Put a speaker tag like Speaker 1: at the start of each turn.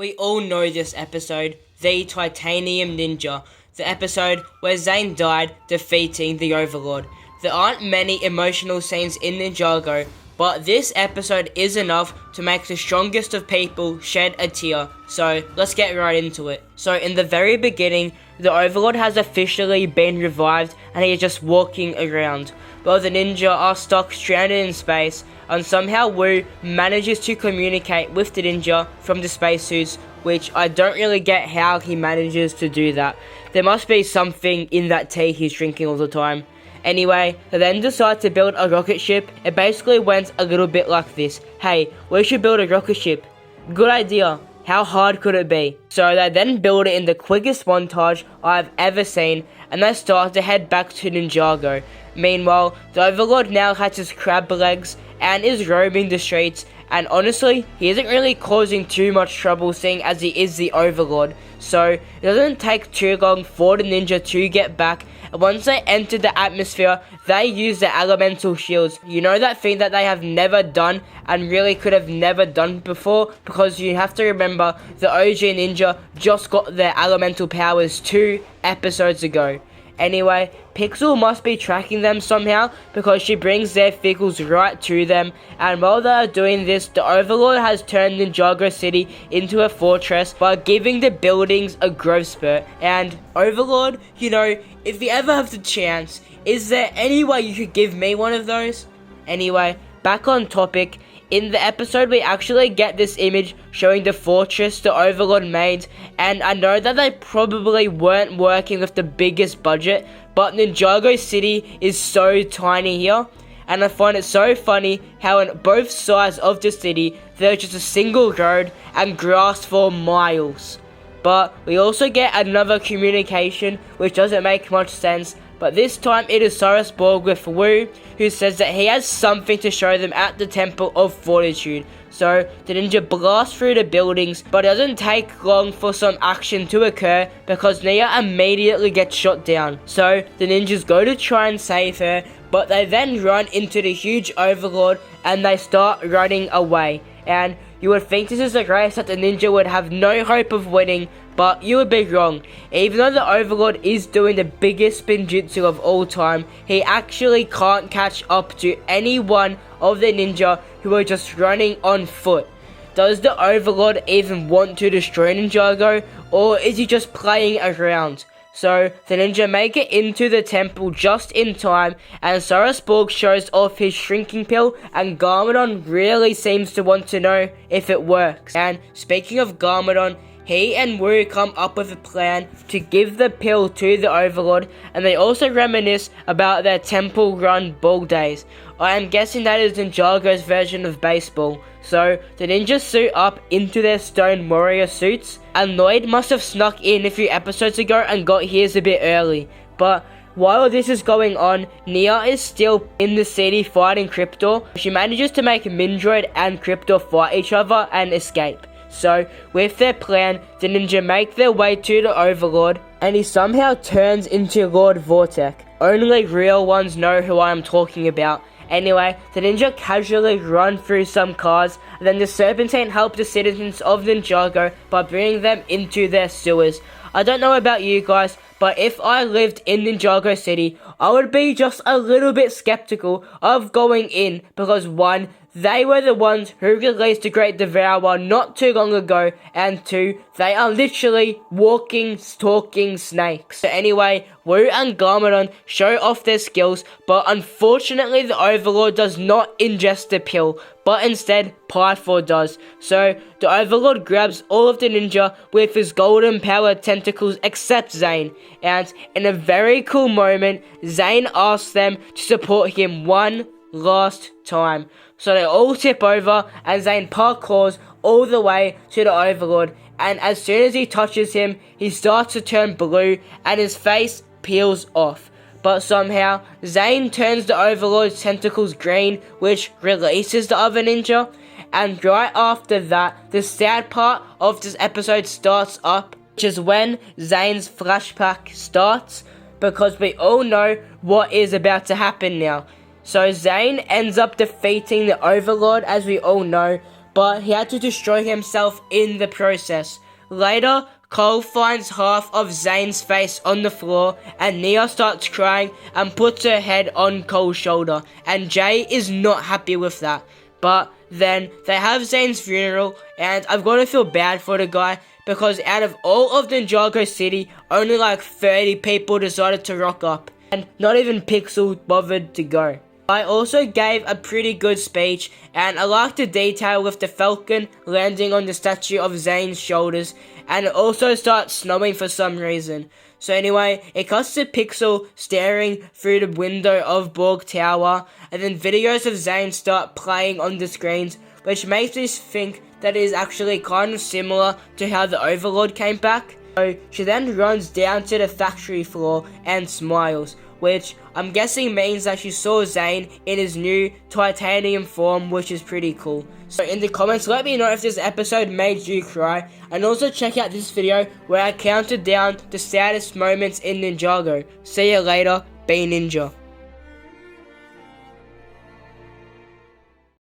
Speaker 1: We all know this episode, the Titanium Ninja, the episode where Zane died defeating the Overlord. There aren't many emotional scenes in Ninjago, but this episode is enough to make the strongest of people shed a tear, so let's get right into it. So in the very beginning, the Overlord has officially been revived and he is just walking around, while the ninja are stuck stranded in space, and somehow Wu manages to communicate with the ninja from the spacesuits, which I don't really get how he manages to do that. There must be something in that tea he's drinking all the time. Anyway, they then decide to build a rocket ship. It basically went a little bit like this. Hey, we should build a rocket ship. Good idea. How hard could it be? So they then build it in the quickest montage I've ever seen, and they start to head back to Ninjago. Meanwhile, the Overlord now has his crab legs and is roaming the streets, and honestly, he isn't really causing too much trouble seeing as he is the Overlord. So it doesn't take too long for the ninja to get back, and once they enter the atmosphere, they use the elemental shields. You know, that thing that they have never done and really could have never done before, because you have to remember the OG ninja just got their elemental powers 2 episodes ago. Anyway, Pixel must be tracking them somehow because she brings their vehicles right to them, and while they are doing this, the Overlord has turned Ninjago City into a fortress by giving the buildings a growth spurt. And Overlord, you know, if you ever have the chance, is there any way you could give me one of those? Anyway, back on topic. In the episode, we actually get this image showing the fortress the Overlord made, and I know that they probably weren't working with the biggest budget, but Ninjago City is so tiny here, and I find it so funny how on both sides of the city, there's just a single road and grass for miles. But we also get another communication which doesn't make much sense, but this time it is Cyrus Borg with Wu, who says that he has something to show them at the Temple of Fortitude. So the ninja blasts through the buildings, but it doesn't take long for some action to occur because Nia immediately gets shot down. So the ninjas go to try and save her, but they then run into the huge Overlord and they start running away. And you would think this is a race that the ninja would have no hope of winning, but you would be wrong. Even though the Overlord is doing the biggest spinjitzu of all time, he actually can't catch up to any one of the ninja who are just running on foot. Does the Overlord even want to destroy Ninjago, or is he just playing around? So the ninja make it into the temple just in time, and Cyrus Borg shows off his shrinking pill, and Garmadon really seems to want to know if it works. And speaking of Garmadon, he and Wu come up with a plan to give the pill to the Overlord, and they also reminisce about their temple run ball days. I am guessing that is Ninjago's version of baseball. So the ninjas suit up into their stone warrior suits, and Lloyd must have snuck in a few episodes ago and got here a bit early. But while this is going on, Nia is still in the city fighting Cryptor. She manages to make Mindroid and Cryptor fight each other and escape. So, with their plan, the ninja make their way to the Overlord, and he somehow turns into Lord Vortek. Only real ones know who I am talking about. Anyway, the ninja casually run through some cars, and then the Serpentine help the citizens of Ninjago by bringing them into their sewers. I don't know about you guys, but if I lived in Ninjago City, I would be just a little bit skeptical of going in, because 1, they were the ones who released the Great Devourer not too long ago, and 2, they are literally walking, talking snakes. So anyway, Wu and Garmadon show off their skills, but unfortunately the Overlord does not ingest the pill, but instead Pythor does. So the Overlord grabs all of the ninja with his golden powered tentacles except Zane, and in a very cool moment, Zane asks them to support him one last time. So they all tip over, and Zane parkours all the way to the Overlord, and as soon as he touches him, he starts to turn blue and his face peels off. But somehow, Zane turns the Overlord's tentacles green, which releases the other ninja, and right after that, the sad part of this episode starts up, which is when Zane's flashback starts, because we all know what is about to happen now. So Zane ends up defeating the Overlord, as we all know, but he had to destroy himself in the process. Later, Cole finds half of Zane's face on the floor, and Nia starts crying and puts her head on Cole's shoulder, and Jay is not happy with that. But then they have Zane's funeral, and I've got to feel bad for the guy, because out of all of Ninjago City, only like 30 people decided to rock up, and not even Pixel bothered to go. I also gave a pretty good speech, and I like the detail with the falcon landing on the statue of Zane's shoulders, and it also starts snowing for some reason. So anyway, it cuts to Pixel staring through the window of Borg Tower, and then videos of Zane start playing on the screens, which makes us think that it is actually kind of similar to how the Overlord came back. So she then runs down to the factory floor and smiles, which I'm guessing means that she saw Zane in his new titanium form, which is pretty cool. So in the comments, let me know if this episode made you cry, and also check out this video where I counted down the saddest moments in Ninjago. See you later, be Ninja.